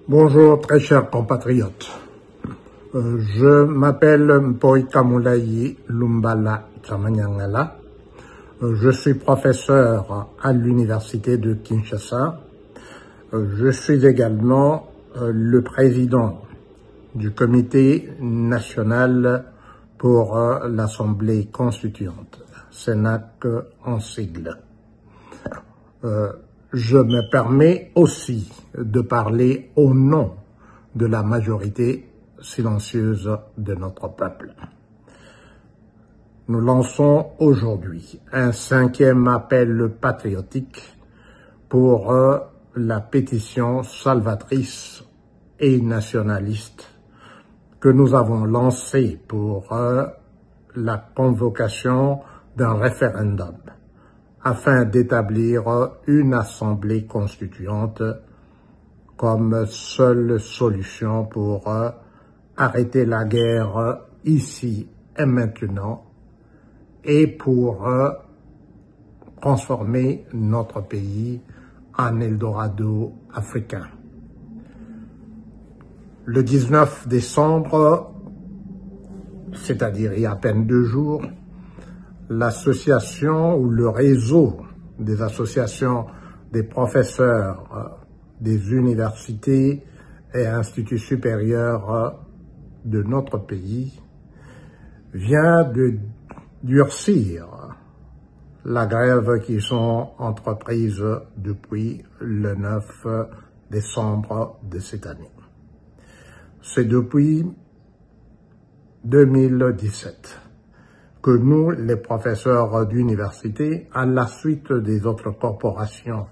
Bonjour très chers compatriotes. Je m'appelle Mpoika Moulayi Lumbala Tsamanyangala. Je suis professeur à l'université de Kinshasa. Je suis également le président du comité national pour l'Assemblée constituante, CENAC en sigle. Je me permets aussi de parler au nom de la majorité silencieuse de notre peuple. Nous lançons aujourd'hui un 5e appel patriotique pour la pétition salvatrice et nationaliste que nous avons lancée pour la convocation d'un référendum afin d'établir une assemblée constituante comme seule solution pour arrêter la guerre ici et maintenant et pour transformer notre pays en Eldorado africain. Le 19 décembre, c'est-à-dire il y a à peine 2 jours, l'association ou le réseau des associations des professeurs des universités et instituts supérieurs de notre pays vient de durcir la grève qui sont entreprises depuis le 9 décembre de cette année. C'est depuis 2017 que nous, les professeurs d'université, à la suite des autres corporations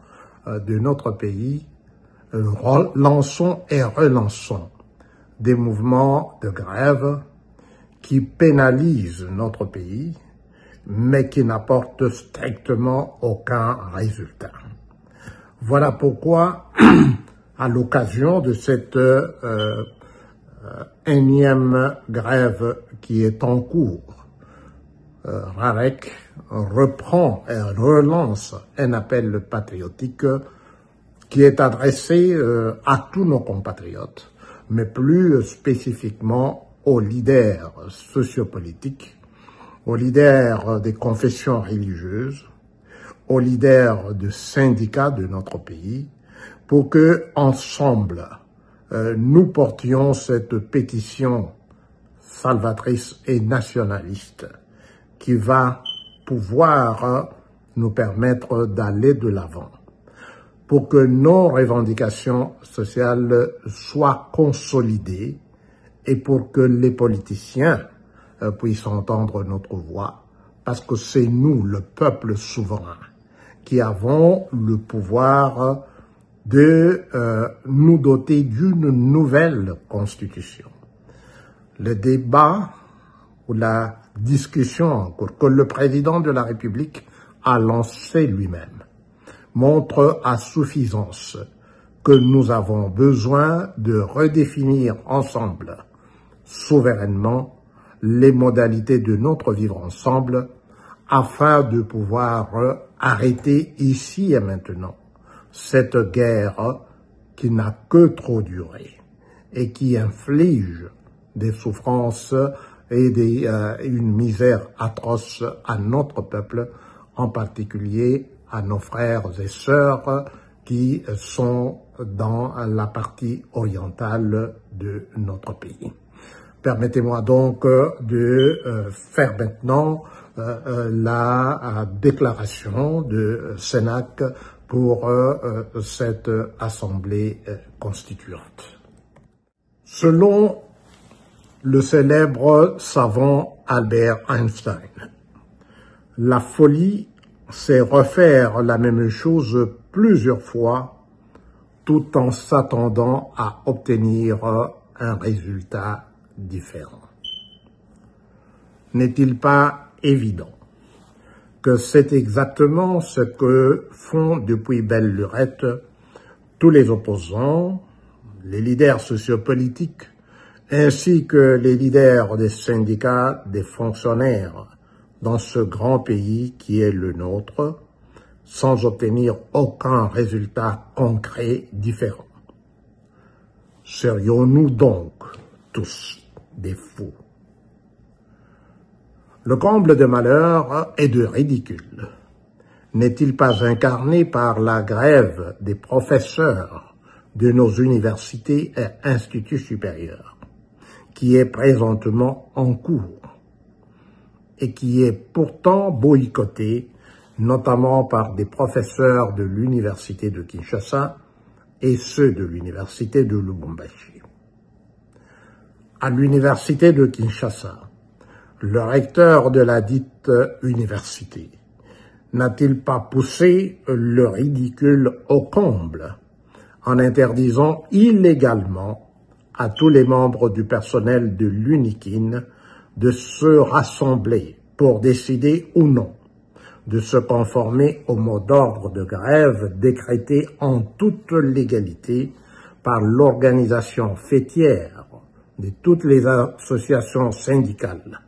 de notre pays, lançons et relançons des mouvements de grève qui pénalisent notre pays, mais qui n'apportent strictement aucun résultat. Voilà pourquoi, à l'occasion de cette énième grève qui est en cours, RAREC reprend et relance un appel patriotique qui est adressé à tous nos compatriotes, mais plus spécifiquement aux leaders sociopolitiques, aux leaders des confessions religieuses, aux leaders de syndicats de notre pays, pour que, ensemble, nous portions cette pétition salvatrice et nationaliste qui va pouvoir nous permettre d'aller de l'avant pour que nos revendications sociales soient consolidées et pour que les politiciens puissent entendre notre voix, parce que c'est nous, le peuple souverain, qui avons le pouvoir de nous doter d'une nouvelle constitution. Le débat ou la discussion en cours que le président de la République a lancé lui-même montre à suffisance que nous avons besoin de redéfinir ensemble, souverainement, les modalités de notre vivre ensemble afin de pouvoir arrêter ici et maintenant cette guerre qui n'a que trop duré et qui inflige des souffrances et une misère atroce à notre peuple, en particulier à nos frères et sœurs qui sont dans la partie orientale de notre pays. Permettez-moi donc de faire maintenant la déclaration de CENAC pour cette assemblée constituante. Selon le célèbre savant Albert Einstein, la folie, c'est refaire la même chose plusieurs fois tout en s'attendant à obtenir un résultat différent. N'est-il pas évident que c'est exactement ce que font depuis belle lurette tous les opposants, les leaders sociopolitiques, ainsi que les leaders des syndicats, des fonctionnaires dans ce grand pays qui est le nôtre, sans obtenir aucun résultat concret différent. Serions-nous donc tous des fous? Le comble de malheur et de ridicule n'est-il pas incarné par la grève des professeurs de nos universités et instituts supérieurs, qui est présentement en cours et qui est pourtant boycottée, notamment par des professeurs de l'université de Kinshasa et ceux de l'université de Lubumbashi. À l'université de Kinshasa, le recteur de la dite université n'a-t-il pas poussé le ridicule au comble en interdisant illégalement à tous les membres du personnel de l'UNIKIN de se rassembler pour décider ou non de se conformer au mot d'ordre de grève décrété en toute légalité par l'organisation fêtière de toutes les associations syndicales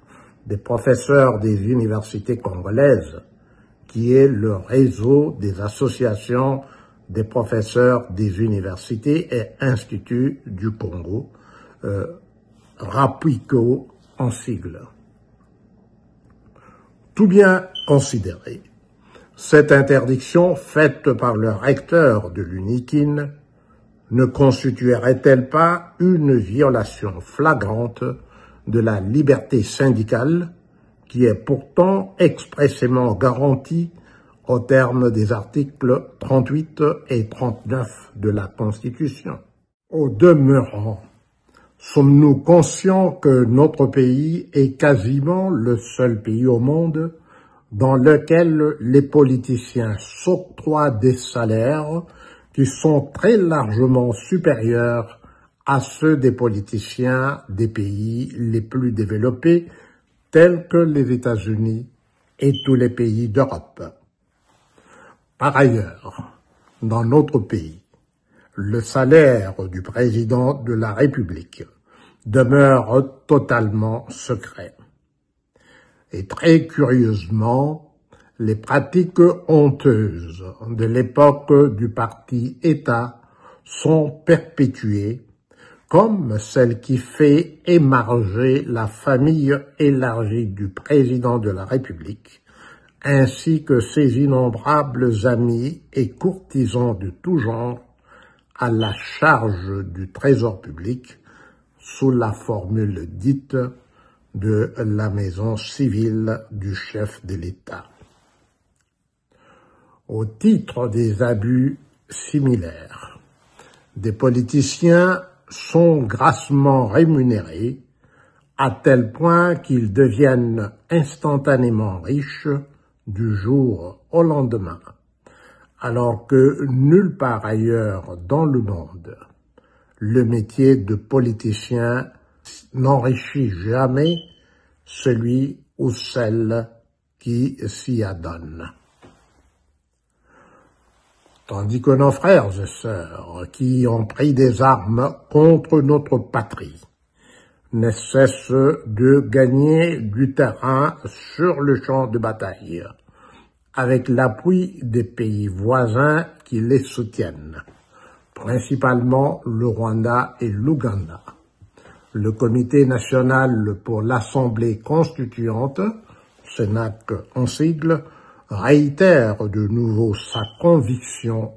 des professeurs des universités congolaises, qui est le réseau des associations des professeurs des universités et instituts du Congo, RAPICO en sigle. Tout bien considéré, cette interdiction faite par le recteur de l'UNIKIN ne constituerait-elle pas une violation flagrante de la liberté syndicale qui est pourtant expressément garantie au terme des articles 38 et 39 de la Constitution? Au demeurant, sommes-nous conscients que notre pays est quasiment le seul pays au monde dans lequel les politiciens s'octroient des salaires qui sont très largement supérieurs à ceux des politiciens des pays les plus développés, tels que les États-Unis et tous les pays d'Europe? Par ailleurs, dans notre pays, le salaire du président de la République demeure totalement secret. Et très curieusement, les pratiques honteuses de l'époque du parti État sont perpétuées, comme celle qui fait émarger la famille élargie du président de la République, ainsi que ses innombrables amis et courtisans de tout genre, à la charge du trésor public, sous la formule dite de la maison civile du chef de l'État. Au titre des abus similaires, des politiciens sont grassement rémunérés à tel point qu'ils deviennent instantanément riches du jour au lendemain, alors que nulle part ailleurs dans le monde, le métier de politicien n'enrichit jamais celui ou celle qui s'y adonne. Tandis que nos frères et sœurs qui ont pris des armes contre notre patrie ne cessent de gagner du terrain sur le champ de bataille, avec l'appui des pays voisins qui les soutiennent, principalement le Rwanda et l'Ouganda. Le Comité national pour l'Assemblée constituante, CENAC en sigle, réitère de nouveau sa conviction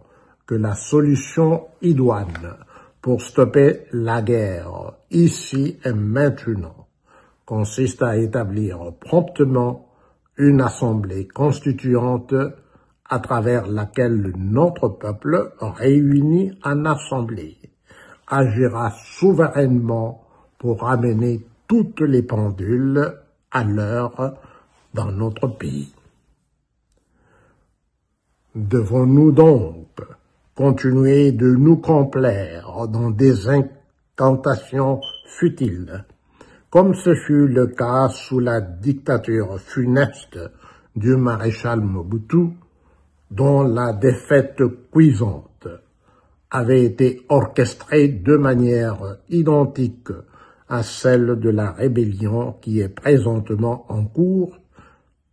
que la solution idoine pour stopper la guerre ici et maintenant consiste à établir promptement une assemblée constituante à travers laquelle notre peuple, réuni en assemblée, agira souverainement pour ramener toutes les pendules à l'heure dans notre pays. Devons-nous donc continuer de nous complaire dans des incantations futiles, comme ce fut le cas sous la dictature funeste du maréchal Mobutu, dont la défaite cuisante avait été orchestrée de manière identique à celle de la rébellion qui est présentement en cours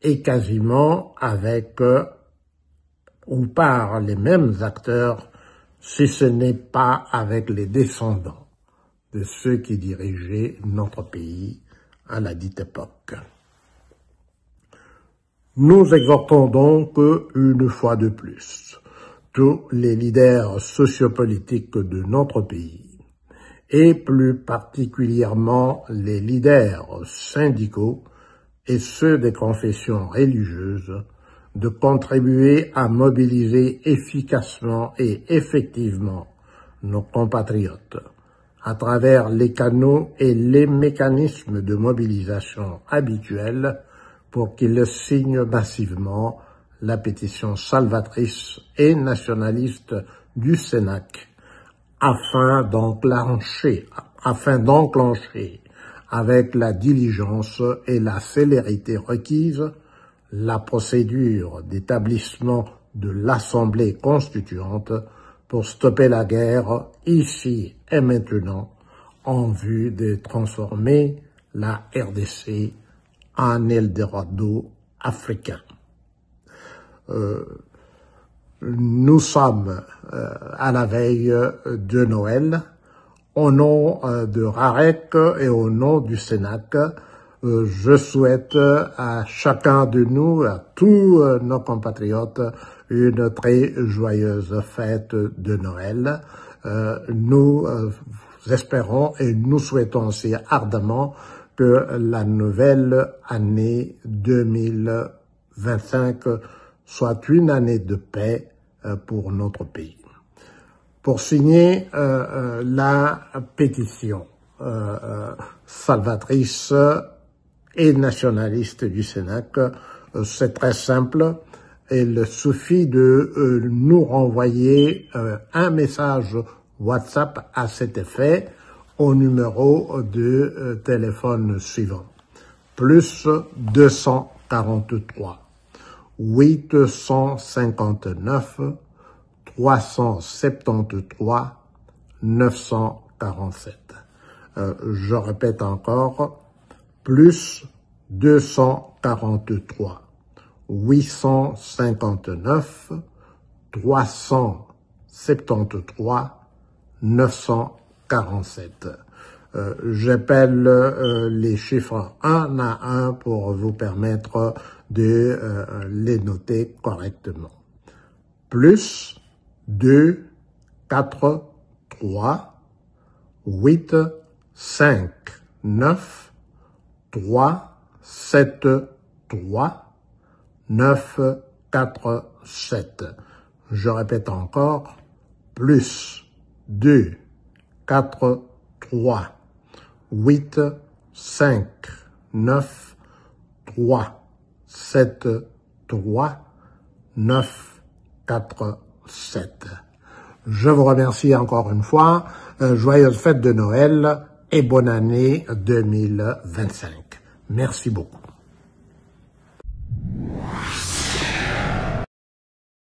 et quasiment avec ou par les mêmes acteurs, si ce n'est pas avec les descendants de ceux qui dirigeaient notre pays à la dite époque. Nous exhortons donc une fois de plus tous les leaders sociopolitiques de notre pays, et plus particulièrement les leaders syndicaux et ceux des confessions religieuses, de contribuer à mobiliser efficacement et effectivement nos compatriotes à travers les canaux et les mécanismes de mobilisation habituels pour qu'ils signent massivement la pétition salvatrice et nationaliste du Cénac afin d'enclencher avec la diligence et la célérité requises la procédure d'établissement de l'Assemblée constituante pour stopper la guerre ici et maintenant en vue de transformer la RDC en Eldorado africain. Nous sommes à la veille de Noël. Au nom de RAREC et au nom du Cénac, je souhaite à chacun de nous, à tous nos compatriotes, une très joyeuse fête de Noël. Nous espérons et nous souhaitons aussi ardemment que la nouvelle année 2025 soit une année de paix pour notre pays. Pour signer la pétition salvatrice et nationaliste du Cénac, c'est très simple. Il suffit de nous renvoyer un message WhatsApp à cet effet au numéro de téléphone suivant. Plus 243 859 373 947. Je répète encore, plus 243 859 373 947. J'appelle les chiffres un à un pour vous permettre de les noter correctement. Plus 2, 4, 3, 8, 5, 9, 3, 7, 3, 9, 4, 7. Je répète encore, plus 2, 4, 3, 8, 5, 9, 3, 7, 3, 9, 4, 7. Je vous remercie encore une fois. Joyeuse fête de Noël et bonne année 2025. Merci beaucoup.